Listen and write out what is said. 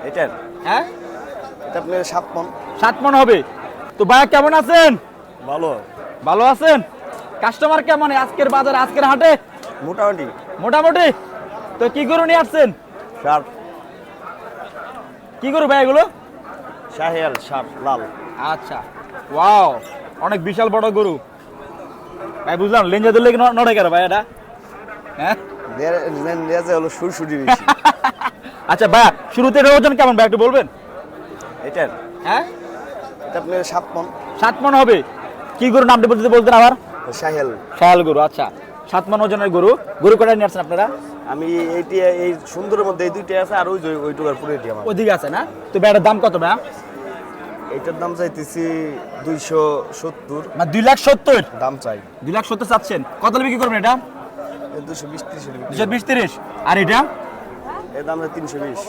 এটার হ্যাঁ এটা আপনার 7 মণ। 7 মণ হবে। তো ভাইয়া কেমন আছেন? ভালো ভালো আছেন? কাস্টমার কেমন আজকের বাজারে, আজকের হাটে? মোটামুটি। মোটামুটি। তো কি গরু নিয়ে আসছেন? শার্প কি গরু ভাই এগুলো? শাহিয়াল শার্প লাল। আচ্ছা, ওয়াও, অনেক বিশাল বড় গরু ভাই। বুঝলাম, লেঞ্জা দিলে নড়ে কেন ভাই এটা? হ্যাঁ রেজে হলো সুরসুরি বেশি। আচ্ছা ভাইয়া, শুরুতে এটার ওজন কেমন ভাই একটু বলবেন? এটার হ্যাঁ এটা আপনার 7 মণ। 7 মণ হবে। কি গরু নামটা বলতে বলতেন আবার? শাহিয়াল। শায়াল গরু। আচ্ছা, 7 মণ ওজনের গরু। গরু কয়টা নিয়ে আসছেন আপনারা? আমি এইটি এই সুন্দরের মধ্যে এই দুইটা আছে, আর ওই যে ওইটুকার পুরো এটি আমার। ওদিকে আছে না? তো ভাইয়ার দাম কত ভাইয়া? এইটার দাম চাইতেছি 270 মানে 2,70,000 দাম চাই। 2,70,000 চাচ্ছেন। কত বিক্রি করবেন এটা? 220-30 220-30। আর এটা? এর দাম 320।